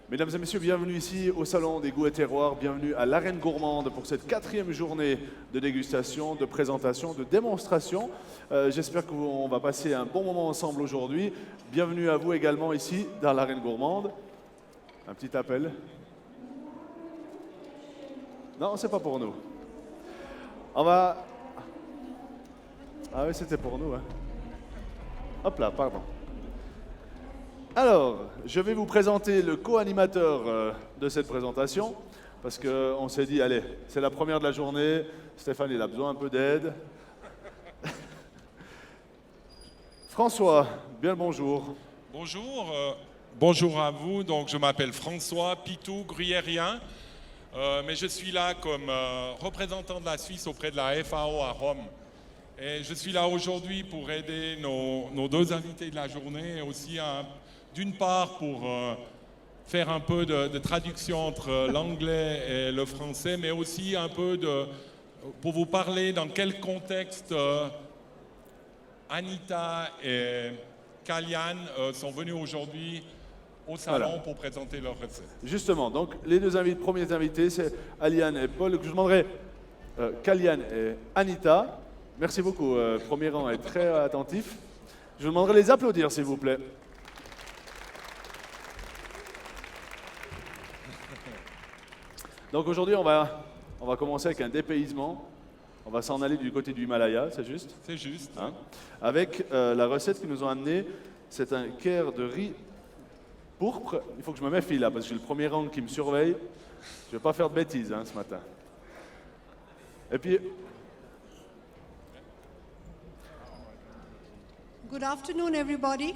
Mesdames et messieurs, bienvenue ici au Salon des Goûts et Terroirs, bienvenue à l'Arène Gourmande pour cette 4e journée de dégustation, de présentation, de démonstration. J'espère qu'on va passer un bon moment ensemble aujourd'hui. Bienvenue à vous également ici dans l'Arène Gourmande. Un petit appel. Non, c'est pas pour nous. On va... Ah oui, c'était pour nous. Hein. Hop là, pardon. Alors, je vais vous présenter le co-animateur de cette présentation, parce qu'on s'est dit, allez, c'est la première de la journée, Stéphane, il a besoin un peu d'aide. François, bien le bonjour. Bonjour, bonjour à vous. Donc, je m'appelle François Pitou Gruyérien, mais je suis là comme représentant de la Suisse auprès de la FAO à Rome. Et je suis là aujourd'hui pour aider nos deux invités de la journée et aussi d'une part pour faire un peu de traduction entre l'anglais et le français, mais aussi un peu pour vous parler dans quel contexte Anita et Kalyan sont venus aujourd'hui au salon pour présenter leurs recettes. Justement, donc les deux premiers invités, c'est Aliane et Paul. Je demanderai Kalyan et Anita. Merci beaucoup, premier rang est très attentif. Je vous demanderai de les applaudir, s'il vous plaît. Donc aujourd'hui, on va commencer avec un dépaysement. On va s'en aller du côté du Himalaya, c'est juste? C'est juste. Hein? Avec la recette qu'ils nous ont amenée, c'est un kher de riz pourpre. Il faut que je me méfie là, parce que j'ai le premier rang qui me surveille. Je ne vais pas faire de bêtises ce matin. Et puis... Good afternoon, everybody.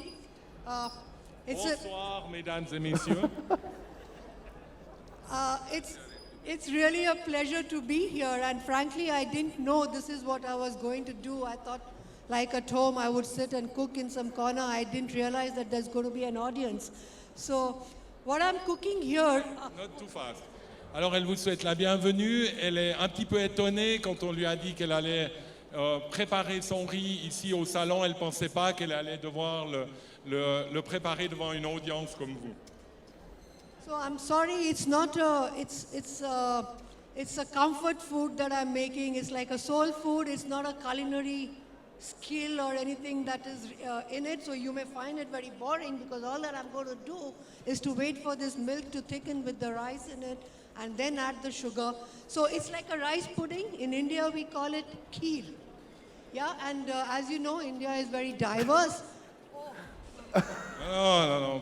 Bonsoir, mesdames et messieurs. It's really a pleasure to be here, and frankly, I didn't know this is what I was going to do. I thought, like at home, I would sit and cook in some corner. I didn't realize that there's going to be an audience. So, what I'm cooking here... Not too fast. Alors, elle vous souhaite la bienvenue. Elle est un petit peu étonnée quand on lui a dit qu'elle allait préparer son riz ici au salon. Elle ne pensait pas qu'elle allait devoir le préparer devant une audience comme vous. So I'm sorry, it's not it's a comfort food that I'm making. It's like a soul food. It's not a culinary skill or anything that is in it. So you may find it very boring because all that I'm going to do is to wait for this milk to thicken with the rice in it and then add the sugar. So it's like a rice pudding. In India, we call it kheer. Yeah, and as you know, India is very diverse. Non,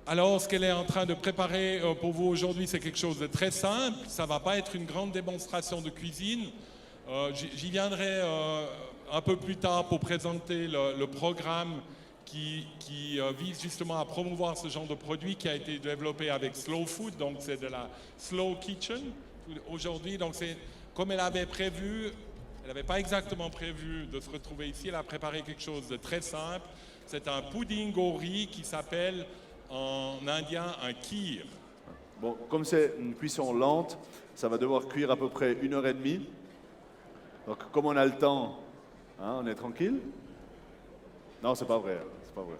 Alors, ce qu'elle est en train de préparer pour vous aujourd'hui, c'est quelque chose de très simple. Ça ne va pas être une grande démonstration de cuisine. J'y viendrai un peu plus tard pour présenter le programme qui vise justement à promouvoir ce genre de produit qui a été développé avec Slow Food, donc c'est de la Slow Kitchen aujourd'hui. Donc c'est comme elle avait prévu, elle n'avait pas exactement prévu de se retrouver ici, elle a préparé quelque chose de très simple. C'est un pudding au riz qui s'appelle en indien un kheer. Bon, comme c'est une cuisson lente, ça va devoir cuire à peu près 1h30. Donc, comme on a le temps, on est tranquille. Non, c'est pas vrai, c'est pas vrai.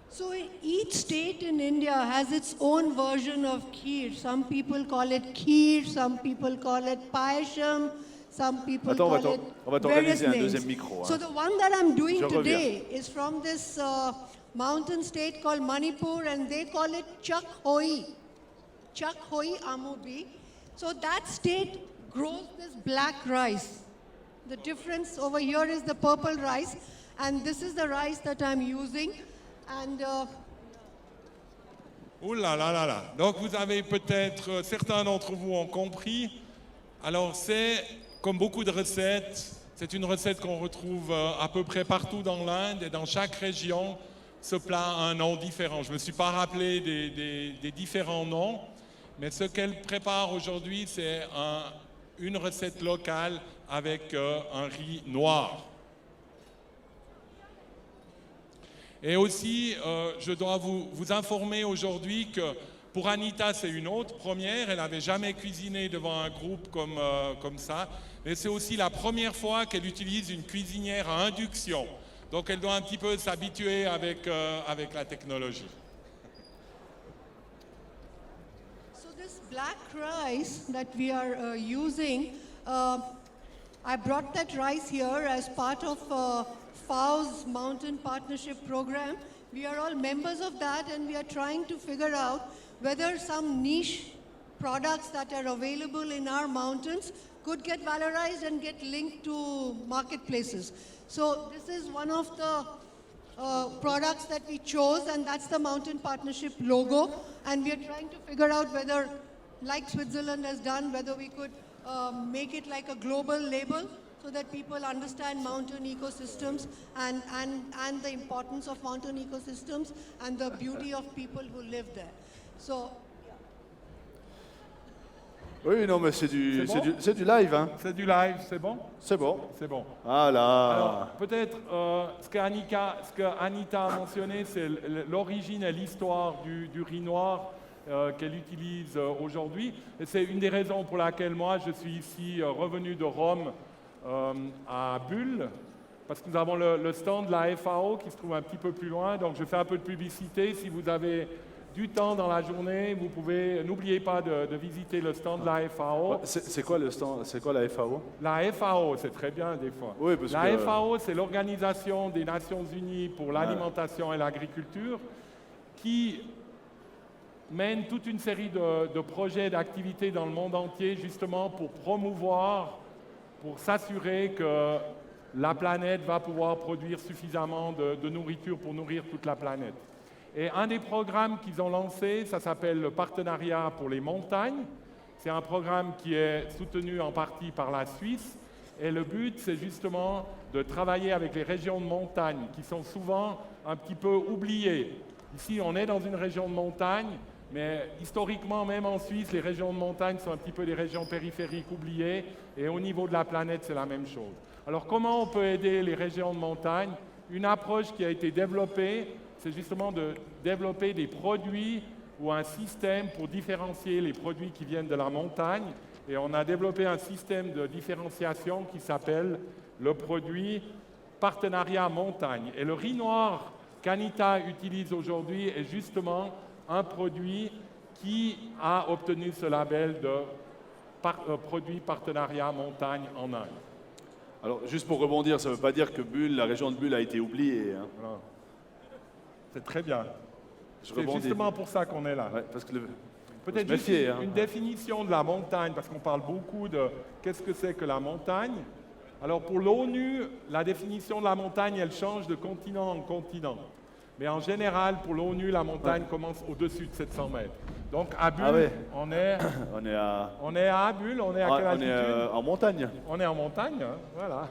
So each state in India has its own version of kheer. Some people call it kheer, some people call it payasam. Some people call it various names. So the one that I'm doing today is from this mountain state called Manipur, and they call it Chak Hoi. Chak Hoi Amobi. So that state grows this black rice. The difference over here is the purple rice, and this is the rice that I'm using. And Ouh là là là là. Donc vous avez peut-être, certains d'entre vous ont compris. Alors c'est comme beaucoup de recettes, c'est une recette qu'on retrouve à peu près partout dans l'Inde et dans chaque région, ce plat a un nom différent. Je ne me suis pas rappelé des différents noms, mais ce qu'elle prépare aujourd'hui, c'est une recette locale avec un riz noir. Et aussi, je dois vous informer aujourd'hui que pour Anita, c'est une autre première. Elle n'avait jamais cuisiné devant un groupe comme ça. Mais c'est aussi la première fois qu'elle utilise une cuisinière à induction Donc elle doit un petit peu s'habituer avec la technologie. So this black rice that we are using, I brought that rice here as part of FAO's Mountain Partnership Program. We are all members of that, and we are trying to figure out whether some niche products that are available in our mountains could get valorized and get linked to marketplaces. So this is one of the products that we chose, and that's the Mountain Partnership logo. And we are trying to figure out whether, like Switzerland has done, whether we could make it like a global label so that people understand mountain ecosystems and the importance of mountain ecosystems and the beauty of people who live there. So, Oui, non, mais c'est du, C'est bon c'est du live, hein. C'est du live, c'est bon? C'est bon. C'est bon. Voilà. Alors, peut-être ce que Anita a mentionné, c'est l'origine et l'histoire du riz noir qu'elle utilise aujourd'hui. Et c'est une des raisons pour laquelle moi, je suis ici revenu de Rome à Bulle, parce que nous avons le stand de la FAO qui se trouve un petit peu plus loin. Donc, je fais un peu de publicité. Si vous avez du temps dans la journée, vous pouvez, n'oubliez pas de visiter le stand de la FAO. C'est quoi le stand? C'est quoi la FAO? La FAO, c'est très bien des fois. Oui, parce La que- FAO, c'est l'Organisation des Nations Unies pour l'alimentation et l'agriculture qui mène toute une série de projets, d'activités dans le monde entier, justement pour promouvoir, pour s'assurer que la planète va pouvoir produire suffisamment de nourriture pour nourrir toute la planète. Et un des programmes qu'ils ont lancé, ça s'appelle le Partenariat pour les montagnes. C'est un programme qui est soutenu en partie par la Suisse. Et le but, c'est justement de travailler avec les régions de montagne qui sont souvent un petit peu oubliées. Ici, on est dans une région de montagne, mais historiquement, même en Suisse, les régions de montagne sont un petit peu des régions périphériques oubliées. Et au niveau de la planète, c'est la même chose. Alors, comment on peut aider les régions de montagne? Une approche qui a été développée, c'est justement de développer des produits ou un système pour différencier les produits qui viennent de la montagne. Et on a développé un système de différenciation qui s'appelle le produit Partenariat Montagne. Et le riz noir qu'Anita utilise aujourd'hui est justement un produit qui a obtenu ce label de produit Partenariat Montagne en Inde. Alors, juste pour rebondir, ça ne veut pas dire que Bulle, la région de Bulle a été oubliée, hein. Voilà. C'est très bien. Je C'est rebondis. justement pour ça qu'on est là. Ouais, parce que Peut-être se juste méfier, hein. une définition de la montagne, parce qu'on parle beaucoup de qu'est-ce que c'est que la montagne. Alors pour l'ONU, la définition de la montagne, elle change de continent en continent. Mais en général, pour l'ONU, la montagne commence au-dessus de 700 mètres. Donc à Bulle, Ah ouais. on est à Bulle, on est à quelle altitude? en montagne. On est en montagne, hein, voilà.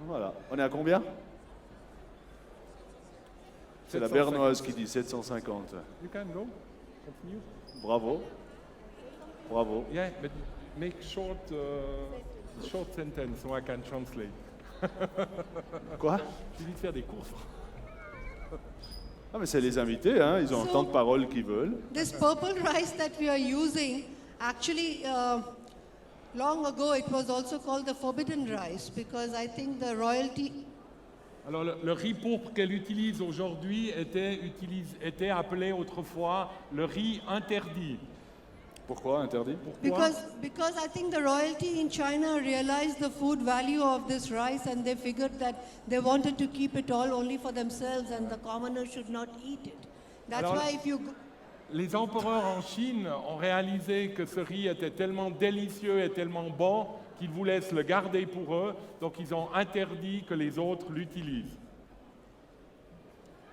Voilà. On est à combien? C'est la 750. Bernoise qui dit 750. You can go. Continue. Bravo. Bravo. Yeah, but make short sentence so I can translate. Quoi? J'ai envie de faire des courses. Ah, mais c'est les invités, hein. Ils ont So- tant de paroles qu'ils veulent. this purple rice that we are using, actually, long ago it was also called the forbidden rice because I think the royalty. Alors le riz pourpre qu'elle utilise aujourd'hui était appelé autrefois le riz interdit. Pourquoi interdit? Pourquoi? Because I think the royalty in China realized the food value of this rice and they figured that they wanted to keep it all only for themselves and the commoner should not eat it. That's Alors- why if you go- Les empereurs en Chine ont réalisé que ce riz était tellement délicieux et tellement bon qu'ils voulaient se le garder pour eux, donc ils ont interdit que les autres l'utilisent.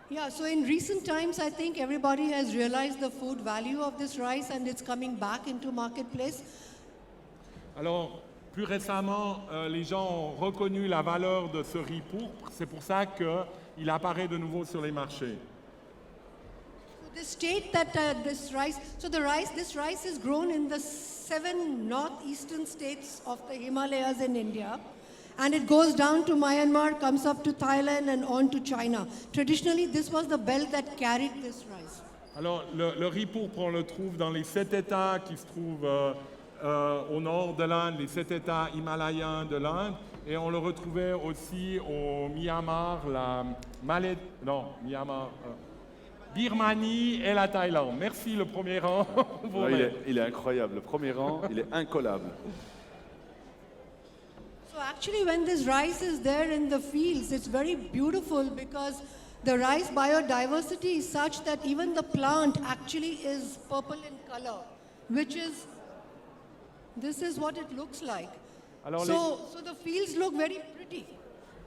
Yeah, so in recent times, I think everybody has realized the food value of this rice and it's coming back into marketplace. Alors, plus récemment, les gens ont reconnu la valeur de ce riz pourpre, c'est pour ça qu'il apparaît de nouveau sur les marchés. So they state that this rice is grown in the 7 northeastern states of the Himalayas in India. And it goes down to Myanmar, comes up to Thailand and on to China. Traditionally, this was the belt that carried this rice. Alors, le riz pourpre, on le trouve dans les 7 États qui se trouvent au nord de l'Inde, les 7 États himalayens de l'Inde, et on le retrouvait aussi au Myanmar, Birmanie et la Thaïlande. Merci le premier rang. Il est incroyable. Le premier rang, il est incollable. So actually when this rice is there in the fields, it's very beautiful because the rice biodiversity is such that even the plant actually is purple in color, this is what it looks like. Alors so the fields look very pretty.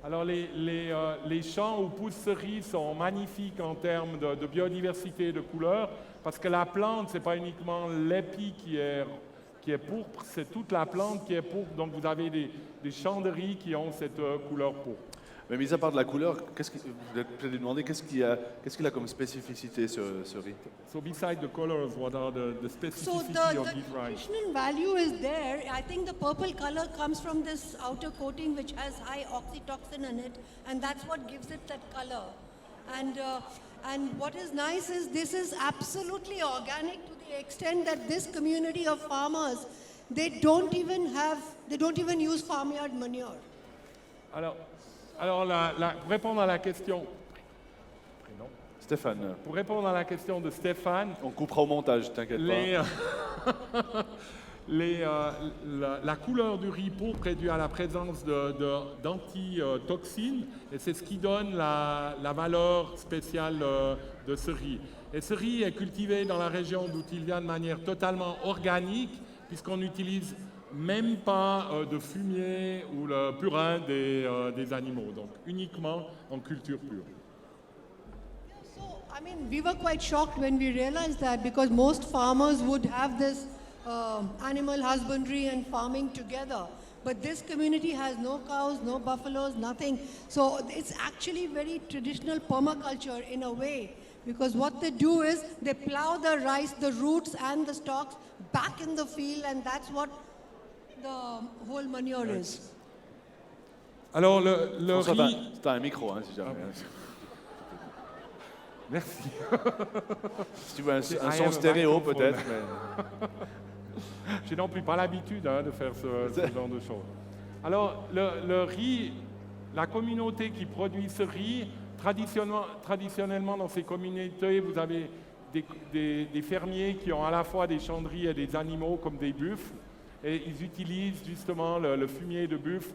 Alors les champs où pousse ce riz sont magnifiques en termes de biodiversité et de couleurs, parce que la plante, ce n'est pas uniquement l'épi qui est pourpre, c'est toute la plante qui est pourpre, donc vous avez des champs de riz qui ont cette couleur pourpre. Mais mis à part de la couleur, vous allez demander qu'est-ce qu'il a comme spécificité ce riz? So beside the colors, what are the specificity So the of this rice? nutritional value is there. I think the purple color comes from this outer coating which has high oxytocin in it, and that's what gives it that color. And what is nice is this is absolutely organic to the extent that this community of farmers, they don't even use farmyard manure. Alors pour répondre à la question, Stéphane. Pour répondre à la question de Stéphane, on coupera au montage, t'inquiète pas. La couleur du riz pourpre est due à la présence d'antitoxines, et c'est ce qui donne la valeur spéciale de ce riz. Et ce riz est cultivé dans la région d'où il vient de manière totalement organique, puisqu'on n'utilise même pas de fumier ou le purin des animaux, donc uniquement en culture pure. So, I mean, we were quite shocked when we realized that because most farmers would have this animal husbandry and farming together. But this community has no cows, no buffaloes, nothing. So it's actually very traditional permaculture in a way. Because what they do is they plow the rice, the roots and the stalks back in the field, and that's what the whole manure is. Alors le riz... T'as un micro, hein, si jamais. Merci. Si tu veux un son stéréo, peut-être. J'ai non plus pas l'habitude de faire ce genre de choses. Alors, le riz, la communauté qui produit ce riz, traditionnellement dans ces communautés, vous avez des fermiers qui ont à la fois des champs de riz et des animaux comme des buffles, et ils utilisent justement le fumier de buffle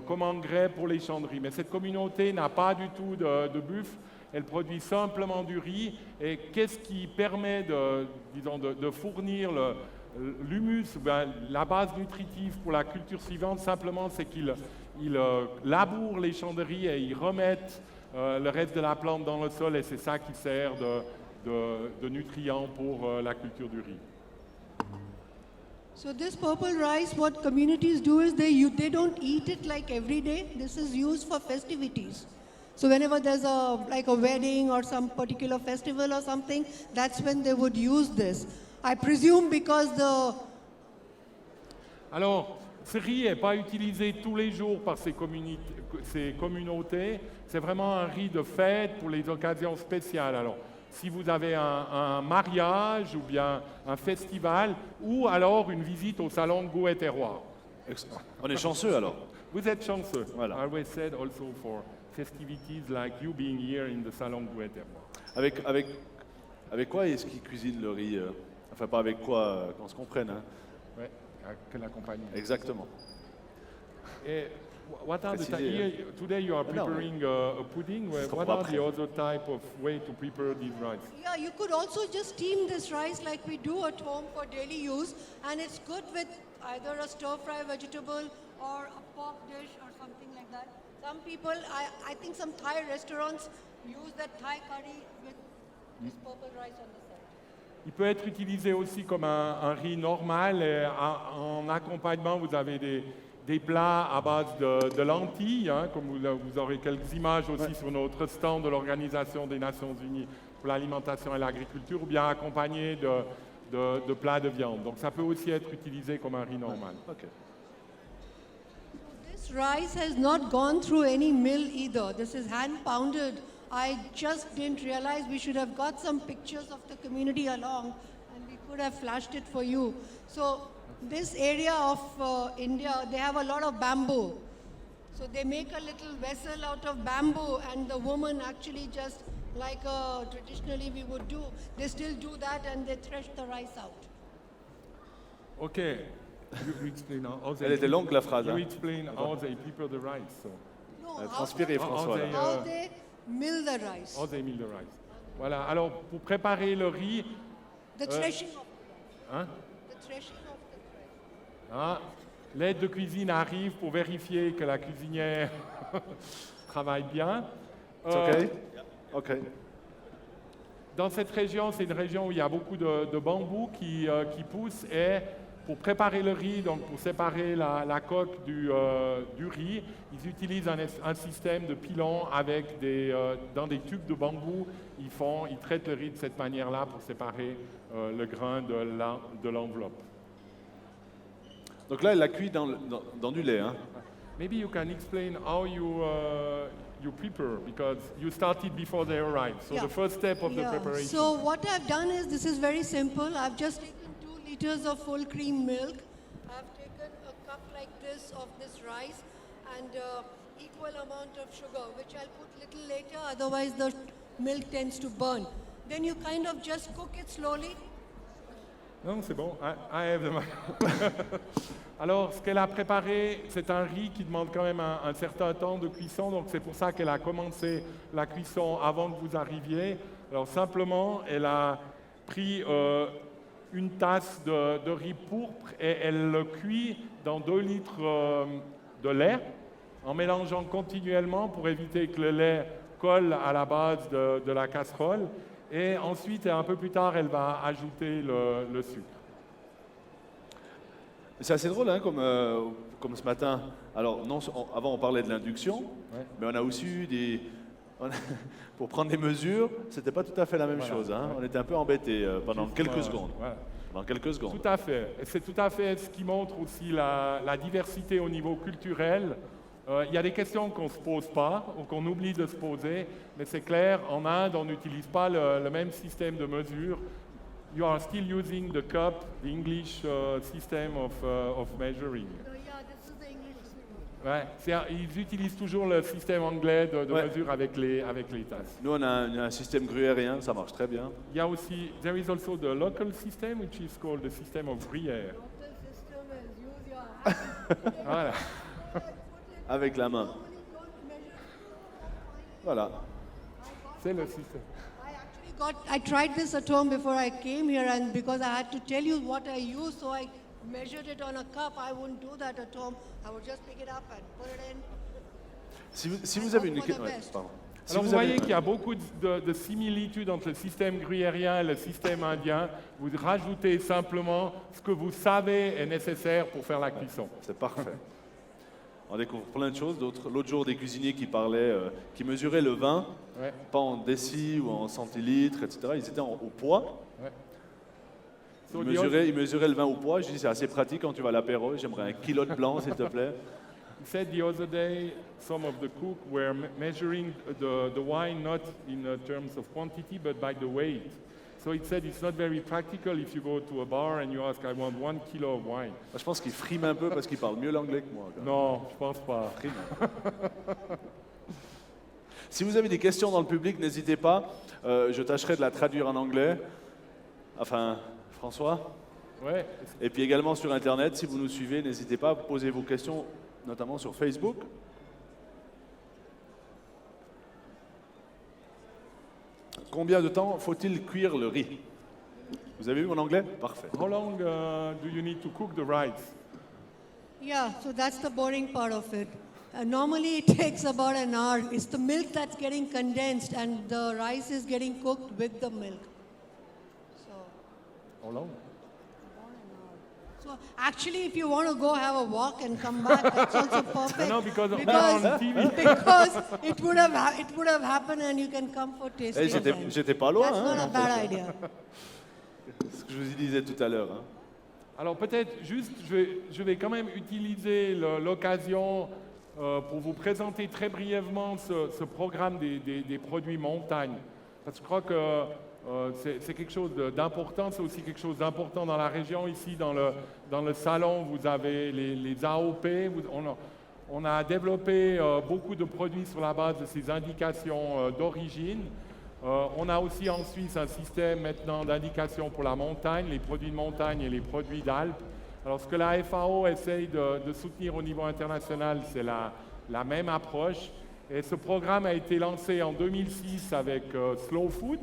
comme engrais pour les champs de riz. Mais cette communauté n'a pas du tout de buffle. Elle produit simplement du riz. Et qu'est-ce qui permet de fournir l'humus, la base nutritive pour la culture suivante? Simplement, c'est qu'ils labourent les champs de riz et ils remettent le reste de la plante dans le sol. Et c'est ça qui sert de nutriments pour la culture du riz. So this purple rice, what communities do is they don't eat it like every day. This is used for festivities. So whenever there's a wedding or some particular festival or something, that's when they would use this. I presume because Alors, ce riz n'est pas utilisé tous les jours par ces communautés. C'est vraiment un riz de fête pour les occasions spéciales. Alors, si vous avez un mariage ou bien un festival, ou alors une visite au salon Goût et Terroir. On est chanceux alors. Vous êtes chanceux. Voilà. I always said also for festivities like you being here in the salon Goût et Terroir. Avec quoi est-ce qu'ils cuisinent le riz Enfin, pas avec quoi, qu'on se comprenne. Hein. Oui, quel accompagnement. Exactement. Et what are today you are preparing a pudding. What are the other type of way to prepare these rice? Yeah, you could also just steam this rice like we do at home for daily use, and it's good with either a stir-fry vegetable or a pork dish or something like that. Some people, I think some Thai restaurants use that Thai curry with this purple rice on the side. Il peut être utilisé aussi comme un riz normal. Et en accompagnement, vous avez des plats à base de lentilles, hein, comme vous aurez quelques images aussi sur notre stand de l'Organisation des Nations Unies pour l'alimentation et l'agriculture, ou bien accompagné de plats de viande. Donc ça peut aussi être utilisé comme un riz normal. Okay. This rice has not gone through any mill either. This is hand pounded. I just didn't realize we should have got some pictures of the community along, and we could have flashed it for you. So this area of India, they have a lot of bamboo. So they make a little vessel out of bamboo, and the woman actually just like traditionally we would do, they still do that, and they thresh the rice out. Okay. You explain how they Elle était longue la phrase. You Hein. explain how they prepare the rice. So. No, Transpirez, François. là. how they mill the rice. How they mill the rice. Voilà. Alors, pour préparer le riz, The threshing of hein, the threshing of the rice. hein, l'aide de cuisine arrive pour vérifier que la cuisinière travaille bien. It's okay? Okay. Dans cette région, c'est une région où il y a beaucoup de bambous qui poussent, et pour préparer le riz, donc pour séparer la coque du riz, ils utilisent un système de pilons avec dans des tubes de bambou. Ils traitent le riz de cette manière-là pour séparer le grain de l'enveloppe. Donc là, elle l'a cuit dans du lait. Hein. Maybe you can explain how you prepare, because you started before they arrived. So Yeah. the first step of the preparation. So what I've done is, this is very simple. I've just taken 2 liters of full cream milk. I've taken a cup like this of this rice and equal amount of sugar, which I'll put little later, otherwise the milk tends to burn. Then you kind of just cook it slowly. Non, c'est bon. I have the Alors, ce qu'elle a préparé, c'est un riz qui demande quand même un certain temps de cuisson, donc c'est pour ça qu'elle a commencé la cuisson avant que vous arriviez. Alors, simplement, elle a pris une tasse de riz pourpre et elle le cuit dans 2 litres de lait, en mélangeant continuellement pour éviter que le lait colle à la base de la casserole. Et ensuite, et un peu plus tard, elle va ajouter le sucre. C'est assez drôle, hein, comme ce matin. Alors, avant, on parlait de l'induction, Ouais. mais on a aussi eu pour prendre des mesures, c'était pas tout à fait la même Voilà, chose. Hein. ouais. On était un peu embêtés pendant Juste, quelques secondes. Voilà. Pendant quelques secondes. Tout à fait. Et c'est tout à fait ce qui montre aussi la diversité au niveau culturel. Il y a des questions qu'on ne se pose pas ou qu'on oublie de se poser, mais c'est clair, en Inde, on n'utilise pas le même système de mesure. You are still using the cup, the English system of measuring. Yeah, this is the English. Ouais, ils utilisent toujours le système anglais de Ouais. mesure avec les tasses. Nous, on a un système gruyérien, ça marche très bien. Il y a aussi, there is also the local system, which is called the system of Gruyère. Local system is use your hand. Voilà. Avec la main. Voilà. C'est le système. I tried this at home before I came here, and because I had to tell you what I use, so I measured it on a cup. I wouldn't do that at home. I would just pick it up and put it in. Si vous avez une Hope for the ouais, best. pardon. Si Alors vous avez- voyez qu'il y a beaucoup de similitudes entre le système gruyérien et le système indien. Vous rajoutez simplement ce que vous savez est nécessaire pour faire la cuisson. C'est parfait. On découvre plein de choses. L'autre jour, des cuisiniers qui parlaient, qui mesuraient le vin, Ouais. pas en décis ou en centilitres, etc. Ils étaient au poids. So Ils mesuraient le vin au poids. Je dis, c'est assez pratique quand tu vas à l'apéro. J'aimerais 1 kilo de blanc, s'il te plaît. He said the other day, some of the cooks were measuring the wine not in terms of quantity, but by the weight. So he said it's not very practical if you go to a bar and you ask, I want 1 kilo of wine. Je pense qu'ils friment un peu parce qu'ils parlent mieux l'anglais que moi. quand même. Non, je pense pas. Si vous avez des questions dans le public, n'hésitez pas. Je tâcherai de la traduire en anglais. Enfin, François. Ouais. Et puis également sur Internet, si vous nous suivez, n'hésitez pas à poser vos questions, notamment sur Facebook. Combien de temps faut-il cuire le riz? Vous avez vu mon anglais? Parfait. How long do you need to cook the rice? Yeah, so that's the boring part of it. Normally it takes about an hour. It's the milk that's getting condensed, and the rice is getting cooked with the milk. How long? So actually, if you want to go have a walk and come back, that's also perfect. No, because we're on TV. because it would have happened, and you can come for tasting. time. J'étais pas loin. That's hein, not a bad idea. ce que je vous disais tout à l'heure. Hein. Alors peut-être juste, je vais quand même utiliser l'occasion pour vous présenter très brièvement ce programme des produits montagne. Parce que je crois que c'est quelque chose d'important, c'est aussi quelque chose d'important dans la région. Ici, dans le salon, vous avez les AOP. On a développé beaucoup de produits sur la base de ces indications d'origine. On a aussi en Suisse un système maintenant d'indications pour la montagne, les produits de montagne et les produits d'Alpes. Alors ce que la FAO essaye de soutenir au niveau international, c'est la même approche. Et ce programme a été lancé en 2006 avec Slow Food.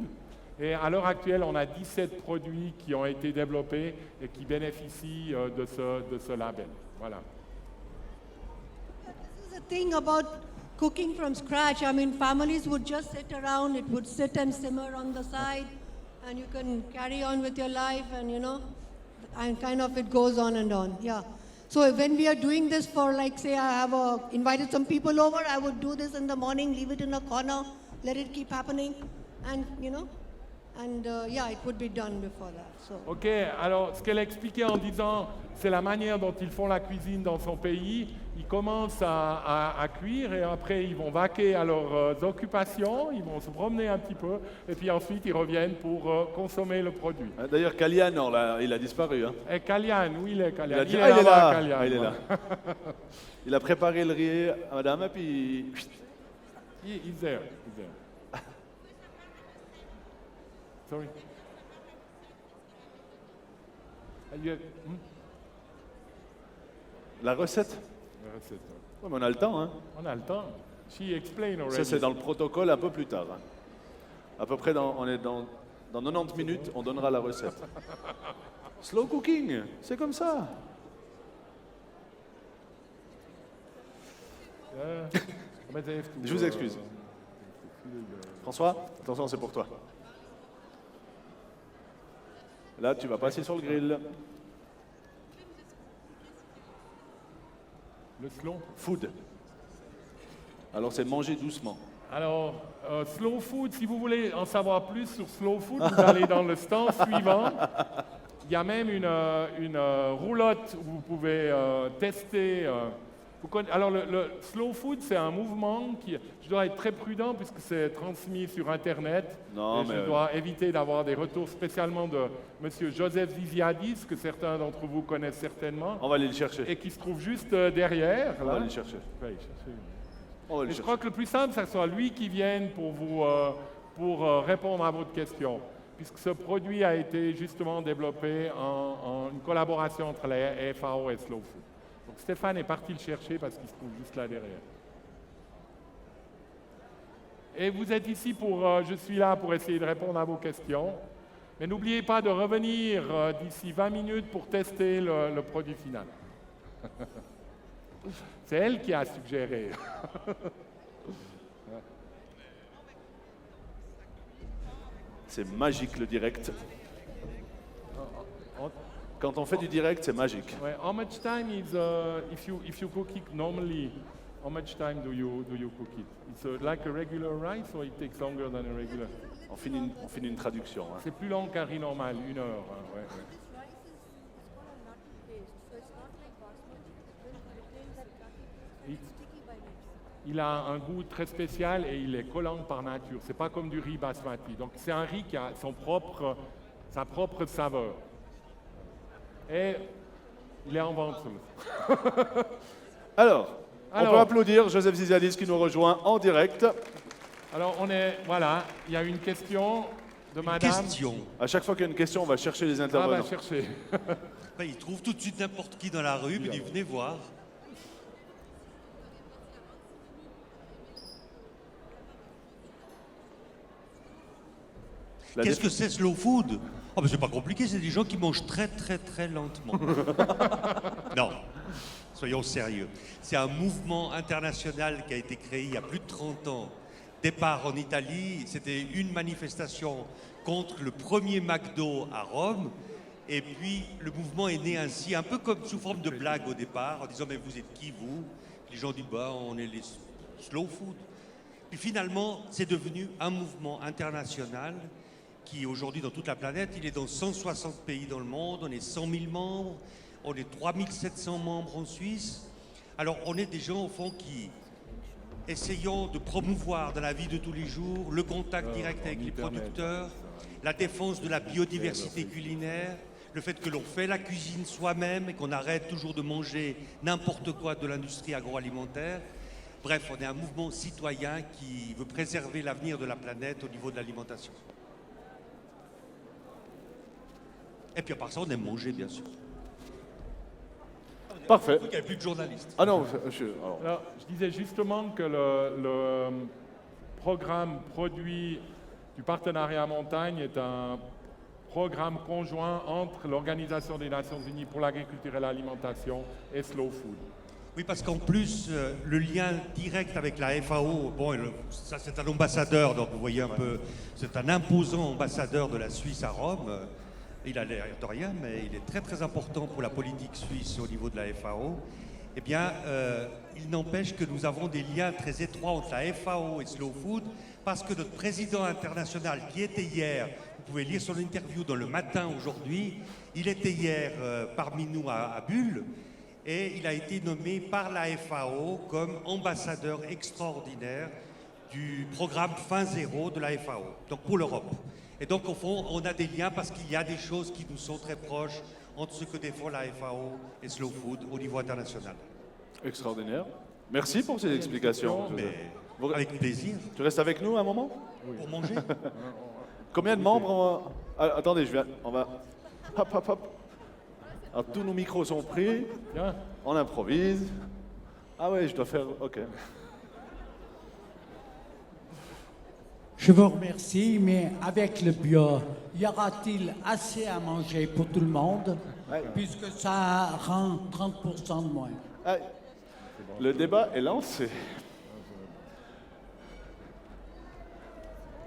Et à l'heure actuelle, on a 17 produits qui ont été développés et qui bénéficient de ce label. Voilà. This is the thing about cooking from scratch. I mean, families would just sit around, it would sit and simmer on the side, and you can carry on with your life, and and kind of it goes on and on. Yeah. So when we are doing this for, like, say, I have invited some people over, I would do this in the morning, leave it in a corner, let it keep happening, and yeah, it would be done before that. So. Ok, alors ce qu'elle a expliqué en disant, c'est la manière dont ils font la cuisine dans son pays. Ils commencent à cuire et après ils vont vaquer à leurs occupations, ils vont se promener un petit peu et puis ensuite ils reviennent pour consommer le produit. D'ailleurs, Kalian, il a disparu. Hein. Et Kalian, où il est Kalian? Il est là, Kalian. Il est là. Il a préparé le riz à madame et puis... He's there. He's there. Sorry. La recette? La recette. Oui, mais on a le temps. Hein. On a le temps. She explained already. Ça, c'est dans le protocole un peu plus tard. Hein. À peu près, on est dans 90 minutes, on donnera la recette. Slow cooking, c'est comme ça. Je vous excuse. François, attention, c'est pour toi. Là, tu vas passer sur le grill. Le slow food. Alors, c'est manger doucement. Alors, slow food, si vous voulez en savoir plus sur slow food, vous allez dans le stand suivant. Il y a même une roulotte où vous pouvez tester. Alors, le slow food, c'est un mouvement qui... Je dois être très prudent puisque c'est transmis sur Internet. Non, je dois éviter d'avoir des retours spécialement de M. Joseph Ziziadis, que certains d'entre vous connaissent certainement. On va aller le chercher. Et qui se trouve juste derrière. On va aller le chercher. Je crois que le plus simple, c'est que ce soit lui qui vienne pour répondre à votre question. Puisque ce produit a été justement développé en une collaboration entre la FAO et Slow Food. Donc Stéphane est parti le chercher parce qu'il se trouve juste là derrière. Et vous êtes ici je suis là pour essayer de répondre à vos questions. Mais n'oubliez pas de revenir d'ici 20 minutes pour tester le produit final. C'est elle qui a suggéré. C'est magique le direct. Quand on fait du direct, c'est magique. Ouais. How much time is if you cook it normally? How much time do you cook it? It's like a regular rice or it takes longer than a regular? On finit une traduction. Hein. C'est plus long qu'un riz normal, 1 heure. Hein, ouais. Il a un goût très spécial et il est collant par nature. C'est pas comme du riz basmati. Donc c'est un riz qui a sa propre saveur. Et il est en vente. Alors, on peut applaudir Joseph Ziziadis qui nous rejoint en direct. Alors voilà, il y a une question de madame. Question. À chaque fois qu'il y a une question, on va chercher les intervenants. On va chercher. Il trouve tout de suite n'importe qui dans la rue, puis il dit venez voir. Qu'est-ce que c'est slow food? Oh, mais c'est pas compliqué, c'est des gens qui mangent très très très lentement. Non, soyons sérieux. C'est un mouvement international qui a été créé il y a plus de 30 ans. Départ en Italie, c'était une manifestation contre le premier McDo à Rome. Et puis le mouvement est né ainsi, un peu comme sous forme de blague au départ, en disant mais vous êtes qui vous? Les gens disent bah on est les slow food. Puis finalement, c'est devenu un mouvement international qui aujourd'hui dans toute la planète, il est dans 160 pays dans le monde, on est 100 000 membres, on est 3700 membres en Suisse. Alors on est des gens au fond qui essayons de promouvoir dans la vie de tous les jours le contact direct avec les producteurs, la défense de la biodiversité culinaire, le fait que l'on fait la cuisine soi-même et qu'on arrête toujours de manger n'importe quoi de l'industrie agroalimentaire. Bref, on est un mouvement citoyen qui veut préserver l'avenir de la planète au niveau de l'alimentation. Et puis à part ça, on aime manger, bien sûr. Parfait. Il n'y a plus de journalistes. Ah non, Alors, je disais justement que le programme produit du partenariat montagne est un programme conjoint entre l'Organisation des Nations Unies pour l'agriculture et l'alimentation et Slow Food. Oui, parce qu'en plus, le lien direct avec la FAO, bon, ça c'est un ambassadeur, donc vous voyez un peu, c'est un imposant ambassadeur de la Suisse à Rome. Il a l'air de rien, mais il est très très important pour la politique suisse au niveau de la FAO. Eh bien, il n'empêche que nous avons des liens très étroits entre la FAO et Slow Food, parce que notre président international, qui était hier, vous pouvez lire son interview dans Le Matin aujourd'hui, il était hier parmi nous à Bulle, et il a été nommé par la FAO comme ambassadeur extraordinaire du programme Fin Zéro de la FAO, donc pour l'Europe. Et donc, au fond, on a des liens parce qu'il y a des choses qui nous sont très proches entre ce que défend la FAO et Slow Food au niveau international. extraordinaire. Merci pour ces explications. Mais avec plaisir. Tu restes avec nous un moment? Pour manger. Combien de membres attendez, on va... Hop, hop, hop. Alors, tous nos micros sont pris. Bien. On improvise. Ah ouais, je dois faire... Ok. Je vous remercie, mais avec le bio, y aura-t-il assez à manger pour tout le monde, puisque ça rend 30% de moins? Allez. Le débat est lancé.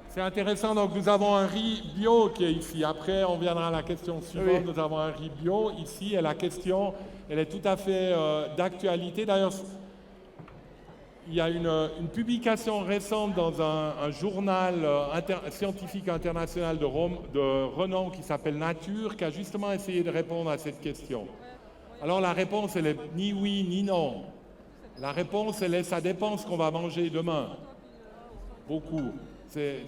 C'est intéressant, donc nous avons un riz bio qui est ici. Après, on viendra à la question suivante. Oui. Nous avons un riz bio ici et la question, elle est tout à fait d'actualité. D'ailleurs, il y a une publication récente dans un journal scientifique international de renom qui s'appelle Nature, qui a justement essayé de répondre à cette question. Alors la réponse, elle est ni oui ni non. La réponse, elle est ça dépend ce qu'on va manger demain. Beaucoup. C'est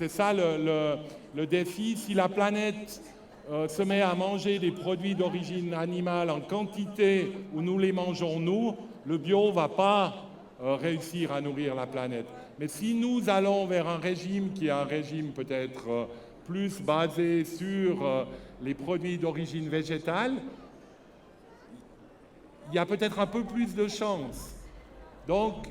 ça le défi. Si la planète se met à manger des produits d'origine animale en quantité où nous les mangeons nous, le bio ne va pas réussir à nourrir la planète. Mais si nous allons vers un régime qui est un régime peut-être plus basé sur les produits d'origine végétale, il y a peut-être un peu plus de chance. Donc,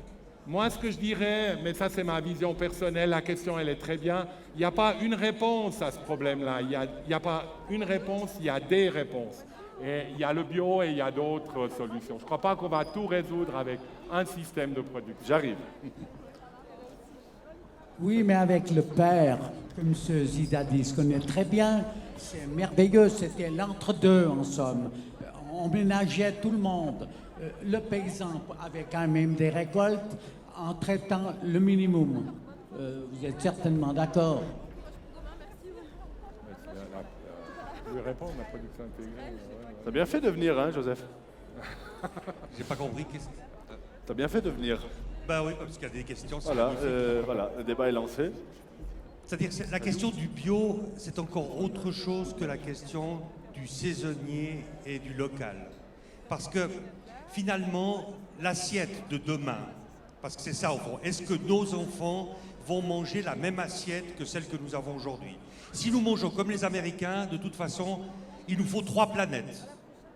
moi, ce que je dirais, mais ça c'est ma vision personnelle, la question elle est très bien, il n'y a pas une réponse à ce problème-là, il n'y a pas une réponse, il y a des réponses. Et il y a le bio et il y a d'autres solutions. Je ne crois pas qu'on va tout résoudre avec un système de production. J'arrive. Oui, mais avec le père, que M. Zidadis connaît très bien, c'est merveilleux, c'était l'entre-deux en somme. On ménageait tout le monde. Le paysan avait quand même des récoltes en traitant le minimum. Vous êtes certainement d'accord. Je vais répondre à la production intégrée. T'as bien fait de venir, hein, Joseph? J'ai pas compris. T'as bien fait de venir. Ben oui, parce qu'il y a des questions. Voilà, voilà, le débat est lancé. C'est-à-dire que la question du bio, c'est encore autre chose que la question du saisonnier et du local. Parce que finalement, l'assiette de demain, parce que c'est ça au fond, est-ce que nos enfants vont manger la même assiette que celle que nous avons aujourd'hui? Si nous mangeons comme les Américains, de toute façon, il nous faut 3 planètes.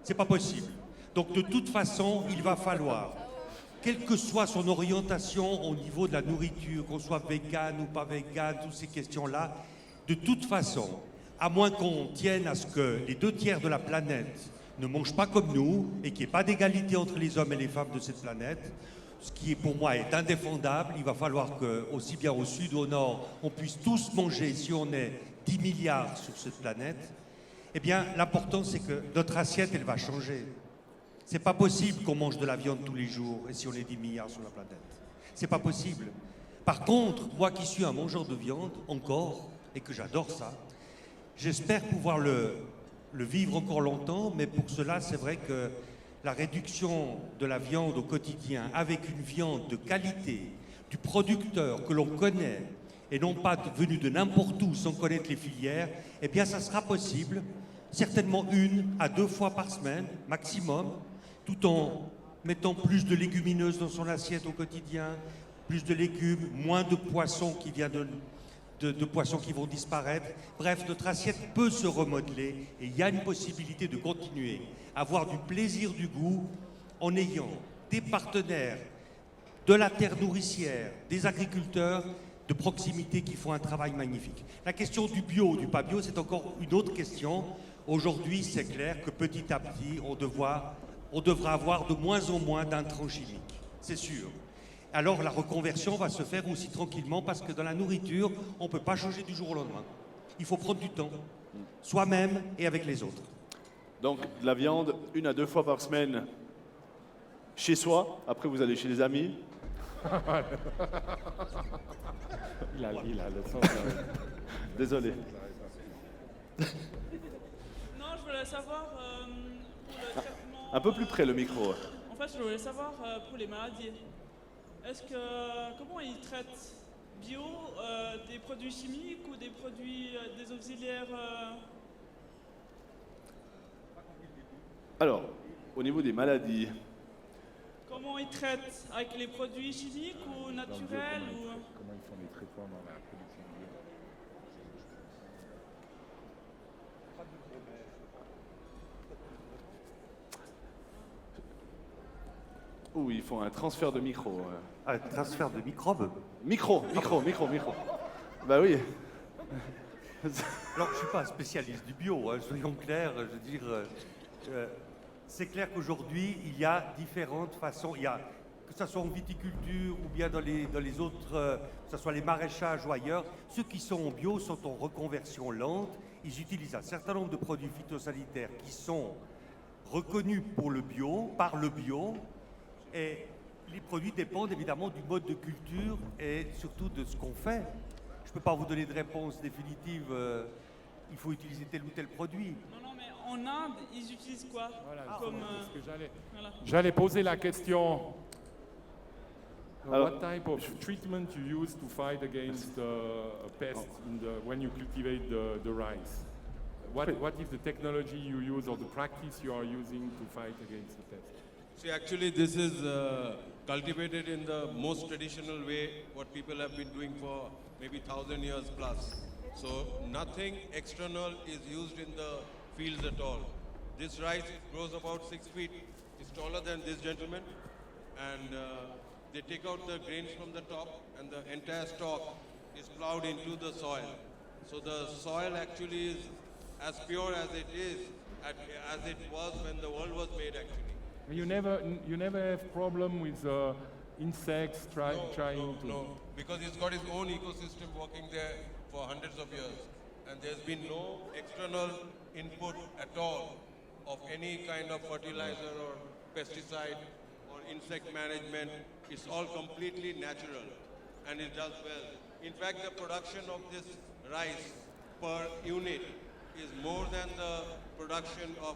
C'est pas possible. Donc de toute façon, il va falloir, quelle que soit son orientation au niveau de la nourriture, qu'on soit vegan ou pas vegan, toutes ces questions-là, de toute façon, à moins qu'on tienne à ce que les 2 tiers de la planète ne mangent pas comme nous et qu'il n'y ait pas d'égalité entre les hommes et les femmes de cette planète, ce qui pour moi est indéfendable, il va falloir que, aussi bien au sud ou au nord, on puisse tous manger, si on est 10 milliards sur cette planète, eh bien l'important c'est que notre assiette, elle va changer. C'est pas possible qu'on mange de la viande tous les jours et si on est 10 milliards sur la planète. C'est pas possible. Par contre, moi qui suis un mangeur de viande, encore, et que j'adore ça, j'espère pouvoir le vivre encore longtemps, mais pour cela, c'est vrai que la réduction de la viande au quotidien avec une viande de qualité, du producteur que l'on connaît, et non pas venu de n'importe où sans connaître les filières, eh bien ça sera possible, certainement 1 à 2 fois par semaine, maximum, tout en mettant plus de légumineuses dans son assiette au quotidien, plus de légumes, moins de poissons qui viennent de poissons qui vont disparaître. Bref, notre assiette peut se remodeler et il y a une possibilité de continuer à avoir du plaisir du goût en ayant des partenaires de la terre nourricière, des agriculteurs de proximité qui font un travail magnifique. La question du bio ou du pas bio, c'est encore une autre question. Aujourd'hui, c'est clair que petit à petit, on devra avoir de moins en moins d'intrants chimiques, c'est sûr. Alors la reconversion va se faire aussi tranquillement parce que dans la nourriture, on ne peut pas changer du jour au lendemain. Il faut prendre du temps, soi-même et avec les autres. Donc, de la viande 1 à 2 fois par semaine chez soi. Après, vous allez chez les amis. Il a le sens. Désolé. Non, je voulais savoir pour le traitement. Un peu plus près le micro. En fait, je voulais savoir pour les maladies. Comment ils traitent bio des produits chimiques ou des produits des auxiliaires Alors, au niveau des maladies, Comment ils traitent avec les produits chimiques ou naturels ou... Comment ils font les traitements dans la production bio? où ils font un transfert de micro. Un transfert de microbes. Micro. Bah oui. Alors, je ne suis pas un spécialiste du bio, hein, soyons clairs. Je veux dire, c'est clair qu'aujourd'hui, il y a différentes façons. Il y a, que ce soit en viticulture ou bien dans les autres, que ce soit les maraîchages ou ailleurs, ceux qui sont en bio sont en reconversion lente. Ils utilisent un certain nombre de produits phytosanitaires qui sont reconnus pour le bio, par le bio. Et les produits dépendent évidemment du mode de culture et surtout de ce qu'on fait. Je ne peux pas vous donner de réponse définitive, il faut utiliser tel ou tel produit. Non, mais en Inde, ils utilisent quoi Voilà, comme, c'est ce que voilà. j'allais poser la question. Alors, What type of treatment you use to fight against a pest when you cultivate the rice? What is the technology you use or the practice you are using to fight against the pest? See, actually, this is cultivated in the most traditional way, what people have been doing for maybe 1,000 years plus. So nothing external is used in the fields at all. This rice grows about 6 feet. It's taller than this gentleman. And they take out the grains from the top and the entire stalk is plowed into the soil. So the soil actually is as pure as it is, as it was when the world was made actually. You never have problem with insects trying to... No, because he's got his own ecosystem working there for hundreds of years. And there's been no external input at all of any kind of fertilizer or pesticide or insect management. It's all completely natural and it does well. In fact, the production of this rice per unit is more than the production of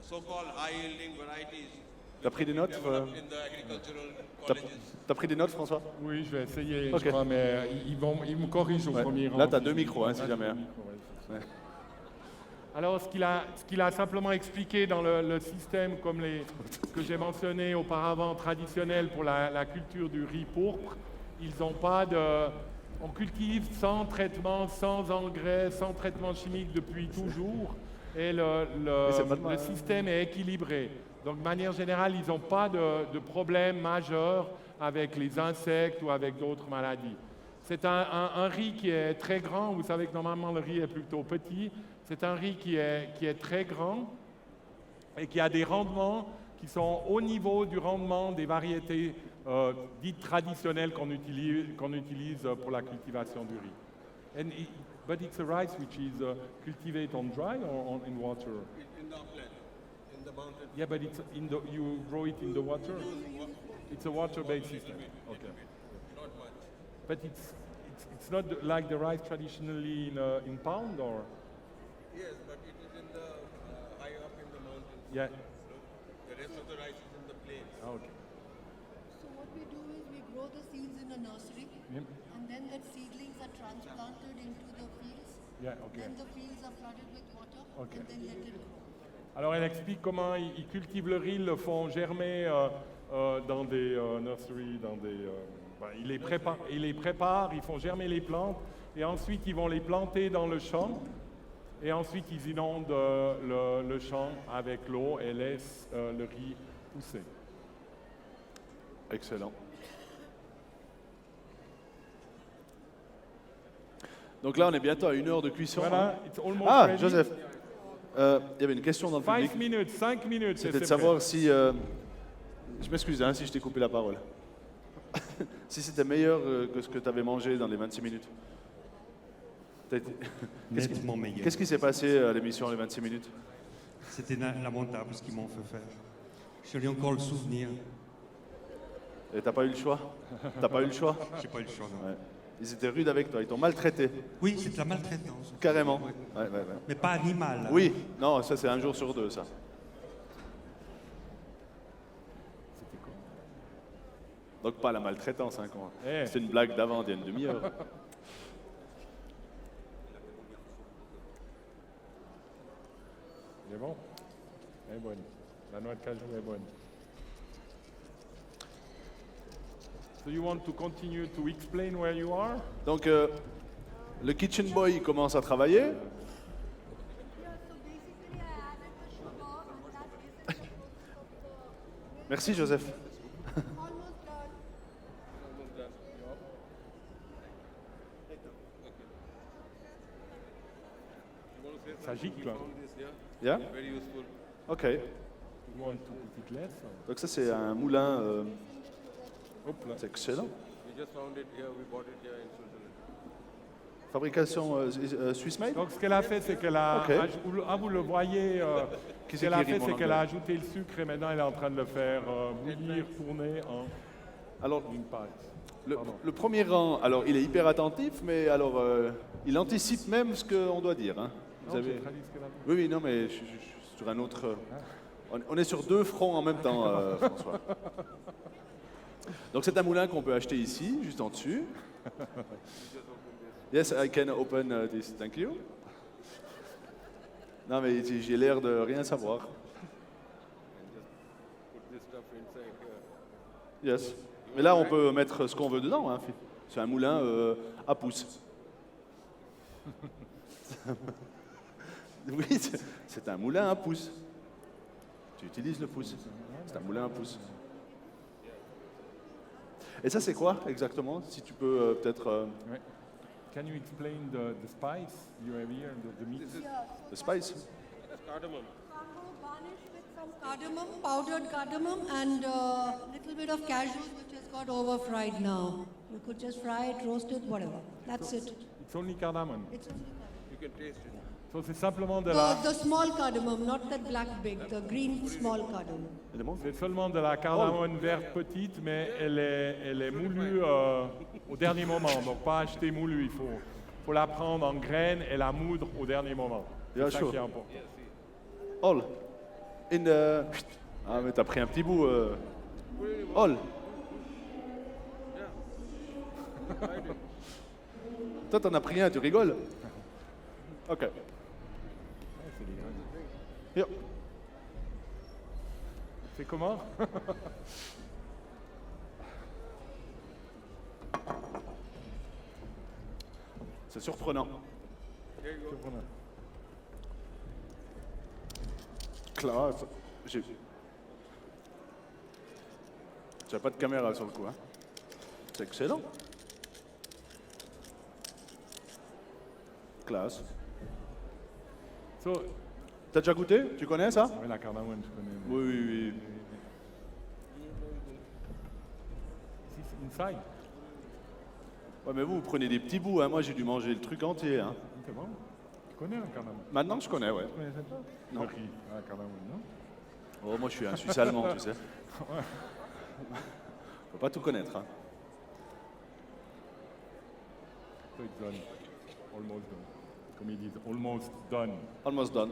so-called high-yielding varieties. T'as pris des notes In the agricultural colleges. T'as pris des notes, François? Oui, je vais essayer, Ok. je crois, mais ils me corrigent au Ouais. premier rang. Là, t'as 2 micros, hein, si Là, jamais. j'ai deux micros, ouais, c'est ça. Alors, ce qu'il a simplement expliqué dans le système, comme ce que j'ai mentionné auparavant, traditionnel pour la culture du riz pourpre, ils n'ont pas de... On cultive sans traitement, sans engrais, sans traitement chimique depuis toujours, et le système est équilibré. Donc, de manière générale, ils n'ont pas de problème majeur avec les insectes ou avec d'autres maladies. C'est un riz qui est très grand. Vous savez que normalement, le riz est plutôt petit. C'est un riz qui est très grand et qui a des rendements qui sont au niveau du rendement des variétés dites traditionnelles qu'on utilise pour la cultivation du riz. But it's a rice which is cultivated on dry or in water? In the upland, in the mountain. Yeah, but you grow it in the water? It's a water-based system. Okay. Not much. But it's not like the rice traditionally in pound or? Yes, but it is in the high up in the mountains. Yeah. There The rest of the rice is in the plains. Ah, ok. So what we do is we grow the seeds in a nursery, Yep. and then the seedlings are transplanted into the fields. Yeah, ok. Then the fields are flooded with water, Okay. and then let it grow. Alors elle explique comment ils cultivent le riz, ils le font germer dans des nurseries, dans des, ils les préparent, ils font germer les plantes, et ensuite ils vont les planter dans le champ, et ensuite ils inondent le champ avec l'eau et laissent le riz pousser. Excellent. Donc là, on est bientôt à 1 heure de cuisson. Voilà, it's almost Ah, ready. Joseph, il y avait une question dans le public. 5 minutes. C'était de c'est savoir prêt. si... je m'excuse hein, si je t'ai coupé la parole. Si c'était meilleur que ce que tu avais mangé dans les 26 minutes. Nettement meilleur. Qu'est-ce qui s'est passé à l'émission les 26 minutes? C'était lamentable ce qu'ils m'ont fait faire. Je l'ai encore le souvenir. Et t'as pas eu le choix? T'as pas eu le choix? J'ai pas eu le choix. Non. Ouais. Ils étaient rudes avec toi, ils t'ont maltraité. Oui, c'est de la maltraitance. Carrément. Ouais. Ouais, ouais, ouais. Mais pas animal. Oui, non, ça c'est 1 jour sur 2, ça. Donc pas la maltraitance, hein, Eh. c'est une blague d'avant, d'il y a une demi-heure. Elle est bon? Elle est bonne. La noix de cajou est bonne. So you want to continue to explain where you are? Donc le kitchen boy il commence à travailler. Yeah, so basically I added the sugar, and that is in the process of Merci Joseph. almost done. Ça gicle. Yeah? Very useful. Ok. Moi, une toute petite laisse. Donc ça c'est un moulin. Hop là. C'est excellent. We just found it here. We bought it here in Switzerland. Fabrication Swiss made. Donc ce qu'elle a fait, c'est qu'elle a... Ok. vous le voyez, Qui ce c'est qu'elle qui a rit fait, mon c'est qu'elle a anglais? ajouté le sucre et maintenant elle est en train de le faire bouillir, tourner en Alors une pâte. le premier rang, alors il est hyper attentif, mais alors il anticipe même ce qu'on doit dire. Hein. Vous Non, avez- j'ai traduit ce qu'elle a dit. Oui, oui, non, mais je suis sur un autre. On est sur 2 fronts en même temps, François. Donc c'est un moulin qu'on peut acheter ici, juste en dessus. Yes, I can open this. Thank you. Non, mais j'ai l'air de rien savoir. Put this stuff inside here. Yes. Mais là, on peut mettre ce qu'on veut dedans. Hein. C'est un moulin à pouce. Oui, c'est un moulin à pouce. Tu utilises le pouce. C'est un moulin à pouce. Et ça, c'est quoi exactement? Si tu peux peut-être... Ouais. Can you explain the spice you have here, the meat? the spice? Cardamom. Combo garnished with some cardamom, powdered cardamom, and a little bit of cashews, which has got over fried now. You could just fry it, roast it, whatever. That's it. It's only cardamom. It's only You can taste it. So c'est simplement de la... the small cardamom, not that black big, the green small cardamom. C'est seulement de la cardamome verte petite, mais elle est moulue au dernier moment. Donc pas acheter moulue, il faut la prendre en graines et la moudre au dernier moment. Yeah, C'est ça sure. qui est important. All. In the... Ah, mais t'as pris un petit bout. All. Toi, t'en as pris un, tu rigoles? Ok. Ouais, c'est des graines. Yeah. C'est comment? C'est surprenant. Surprenant. Classe. J'avais pas de caméra sur le coup. Hein. C'est excellent. Classe. So, T'as déjà goûté? Tu connais ça? ouais, la cardamome, je connais. Oui, oui, oui. Ici, c'est inside. Ouais, mais vous prenez des petits bouts. Hein. Moi, j'ai dû manger le truc entier. Hein. C'est bon? Tu connais la cardamome? Maintenant, je connais, ouais. Tu connaissais pas? Non. Le riz, la cardamome, non? Oh, moi, je suis un Suisse allemand, tu sais. Faut pas tout connaître. Hein. So it's done. Almost done. Comme ils disent, almost done. Almost done.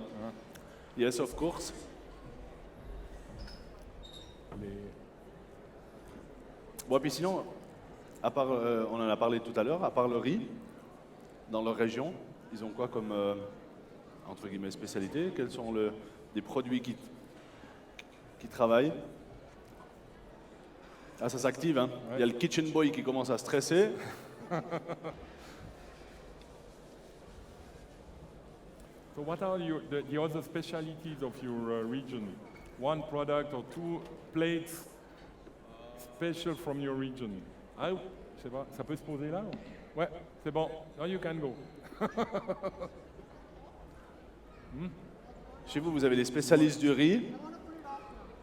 Yes, of course. Bon, puis sinon, à part, on en a parlé tout à l'heure, à part le riz, dans leur région, ils ont quoi comme, entre guillemets, spécialité? Quels sont les produits qui travaillent? Ah, ça s'active, hein? Il y a le kitchen boy qui commence à stresser. So what are the other specialities of your region? One product or two plates special from your region? Ah, je sais pas, ça peut se poser là? Ouais, c'est bon. Now you can go. Chez vous, vous avez des spécialistes du riz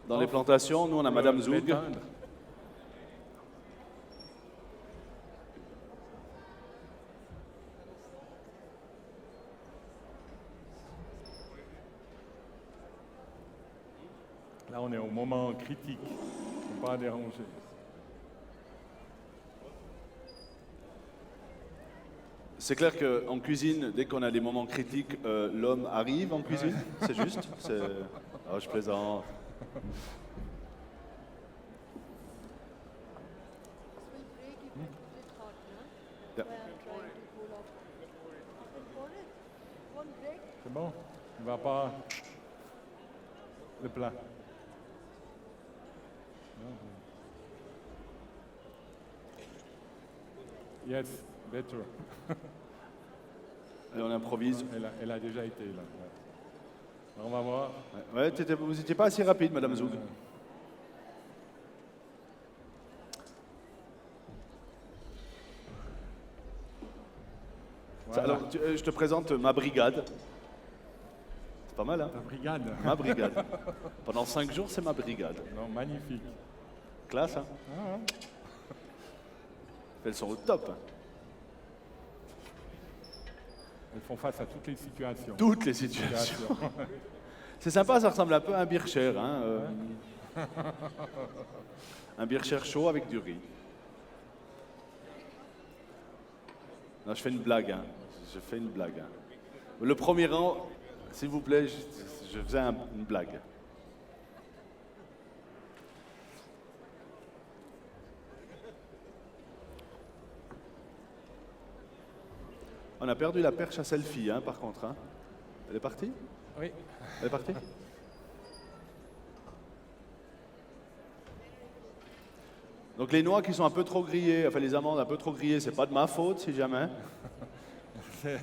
dans les plantations. Nous, on a Madame Zoug. L'éteindre. Là, on est au moment critique. Il ne faut pas déranger. C'est clair qu'en cuisine, dès qu'on a des moments critiques, l'homme arrive en cuisine. C'est juste. Oh, je plaisante. Yeah. C'est bon? Il ne va pas... Le plat. Yes, better. Et on improvise. Elle a déjà été là. Ouais. On va voir. Ouais, vous n'étiez pas assez rapide, Madame Zoug. Voilà. Alors, je te présente ma brigade. C'est pas mal, hein? La brigade. Ma brigade. Pendant 5 jours, c'est ma brigade. Non, magnifique. Classe, hein? Ah, hein. Elles sont au top. Hein. Elles font face à toutes les situations. Toutes les situations. C'est sympa, ça ressemble un peu à un bircher. Hein, un bircher chaud avec du riz. Non, je fais une blague. Hein. Je fais une blague. Hein. Le premier rang, s'il vous plaît, je faisais une blague. On a perdu la perche à selfie, hein, par contre. Hein. Elle est partie? Oui. Elle est partie? Donc les noix qui sont un peu trop grillées, enfin les amandes un peu trop grillées, c'est pas de ma faute si jamais. Yeah.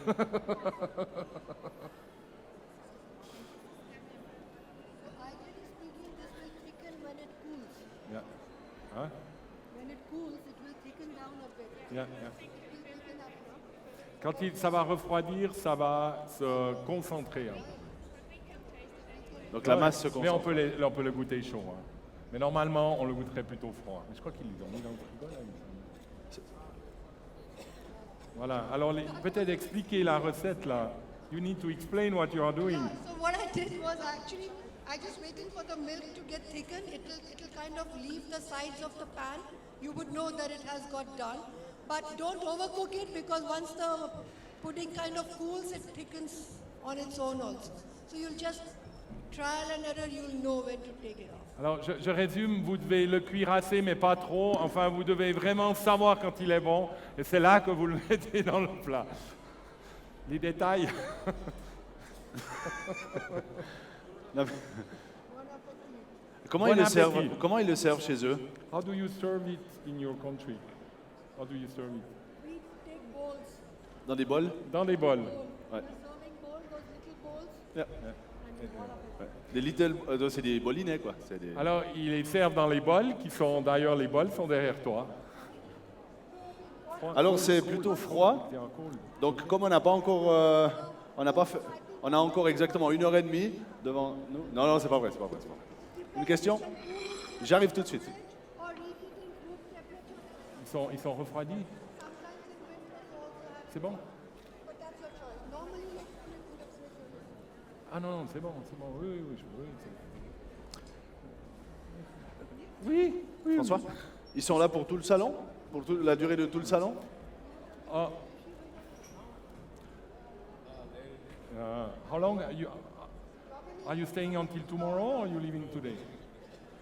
Hein? When it cools, it will thicken down a bit. Yeah, yeah. Quand ça va refroidir, ça va se concentrer. Hein. Donc la Ouais, masse se mais concentre. on peut le goûter chaud. Hein. Mais normalement, on le goûterait plutôt froid. Mais je crois qu'ils l'ont mis dans le frigo là. il me semble. Voilà. Alors peut-être expliquer la recette là. You need to explain what you are doing. So what I did was actually, I just waiting for the milk to get thickened. It'll kind of leave the sides of the pan. You would know that it has got done. But don't overcook it because once the pudding kind of cools, it thickens on its own also. So you'll just trial and error, you'll know when to take it off. Alors je résume, vous devez le cuire assez mais pas trop. Enfin, vous devez vraiment savoir quand il est bon. Et c'est là que vous le mettez dans le plat. Les détails. Non, mais- Comment Bon ils le appétit. servent? Comment ils le servent chez eux? How do you serve it in your country? How do you serve it? We take bowls, Dans des bols? Dans des bols. Ouais. serving bowl, those little bowls. Yeah. Ouais. Des little, c'est des bolinets quoi. C'est des- Alors, ils les servent dans les bols, qui sont d'ailleurs, les bols sont derrière toi. Alors c'est plutôt froid. Tiens, cool. Donc comme on n'a pas encore, on a encore exactement 1h30 devant nous. Non, non, c'est pas vrai, c'est pas vrai, c'est pas vrai. Une question? J'arrive tout de suite. Or reheating room temperature. Ils sont refroidis. Sometimes in winter you also have, C'est bon? but that's your choice. Normally you put it in the refrigerator. Ah non, c'est bon, c'est bon. Oui, oui, oui. Oui. François? Ils sont là pour tout le salon? Pour la durée de tout le salon? Ah. How long are you staying until tomorrow or are you leaving today?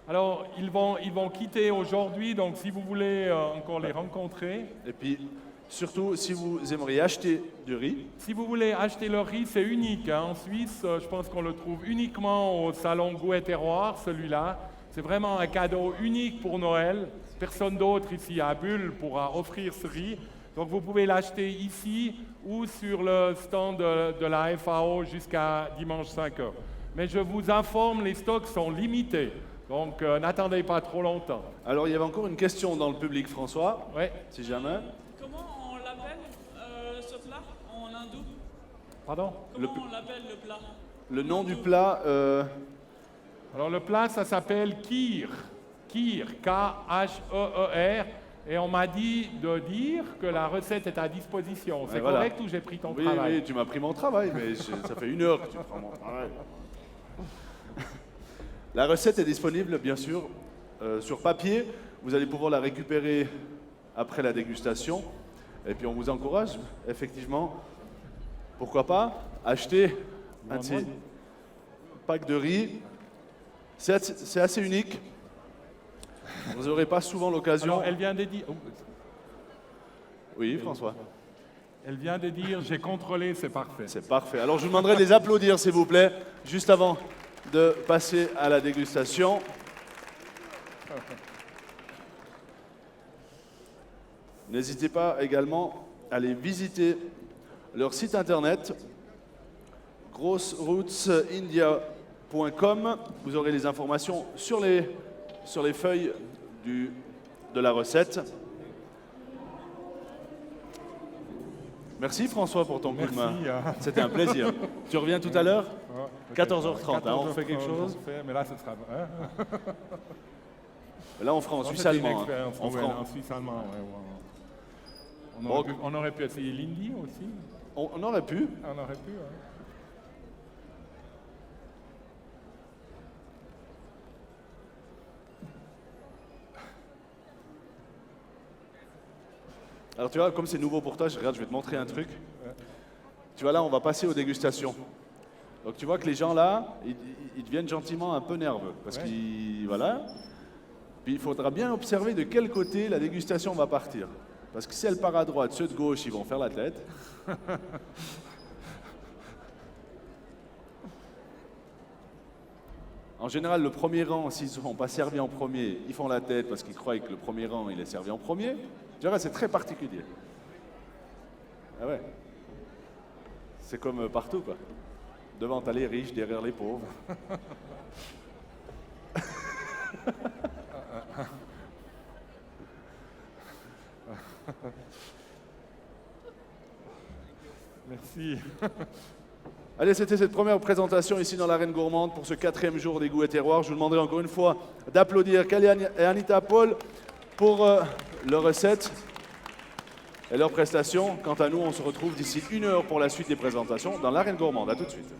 Alors, ils vont quitter aujourd'hui, donc si vous voulez encore les rencontrer, Et puis, surtout, si vous aimeriez acheter du riz, si vous voulez acheter le riz, c'est unique. Hein. En Suisse, je pense qu'on le trouve uniquement au salon Goût et Terroir, celui-là. C'est vraiment un cadeau unique pour Noël. Personne d'autre ici à Bulle pourra offrir ce riz. Donc vous pouvez l'acheter ici ou sur le stand de la FAO jusqu'à dimanche 5 heures. Mais je vous informe, les stocks sont limités. Donc n'attendez pas trop longtemps. alors il y avait encore une question dans le public, François, Ouais. si jamais. Comment on l'appelle ce plat en hindou? Pardon? Comment on l'appelle le plat? Le nom du plat, Alors le plat, ça s'appelle Kheer. Kheer, K-H-E-E-R. Et on m'a dit de dire que la recette est à disposition. C'est voilà. correct ou j'ai pris ton oui, travail? oui, tu m'as pris mon travail, mais ça fait 1 heure que tu prends mon travail. La recette est disponible, bien sûr, sur papier. Vous allez pouvoir la récupérer après la dégustation. Et puis on vous encourage, effectivement, pourquoi pas, acheter un de ces packs de riz. C'est assez unique. Vous n'aurez pas souvent l'occasion. Alors, elle vient de dire... Oui, François. Elle vient de dire, j'ai contrôlé, c'est parfait. C'est parfait. Alors je vous demanderai de les applaudir, s'il vous plaît, juste avant de passer à la dégustation. N'hésitez pas également à aller visiter leur site internet grossrootsindia.com. Vous aurez les informations sur les feuilles de la recette. Merci François pour ton coup de main. C'était un plaisir. Tu reviens tout à l'heure 14h30, hein, on fait quelque chose. Mais là, ce sera... hein? Là, on fera en suisse C'était une allemand. expérience, On ouais, fera en suisse allemand. Ouais, ouais. Bon. On aurait pu essayer l'Indie aussi. on aurait pu. On aurait pu, ouais. Alors tu vois, comme c'est nouveau pour toi, je vais te montrer un truc. Tu vois là, on va passer aux dégustations. Donc tu vois que les gens là, ils deviennent gentiment un peu nerveux. Parce qu'ils... Voilà. Puis il faudra bien observer de quel côté la dégustation va partir. Parce que si elle part à droite, ceux de gauche, ils vont faire la tête. En général, le premier rang, s'ils ne sont pas servis en premier, ils font la tête parce qu'ils croient que le premier rang, il est servi en premier. Tu vois, c'est très particulier. Ah ouais. C'est comme partout, quoi. Devant, t'as les riches, derrière les pauvres. Merci. Allez, c'était cette première présentation ici dans l'Arène Gourmande pour ce 4e jour des Goûts et Terroirs. Je vous demanderai encore une fois d'applaudir Kalian et Anita Paul pour leurs recettes et leurs prestations. Quant à nous, on se retrouve d'ici 1 heure pour la suite des présentations dans l'Arène Gourmande. À tout de suite.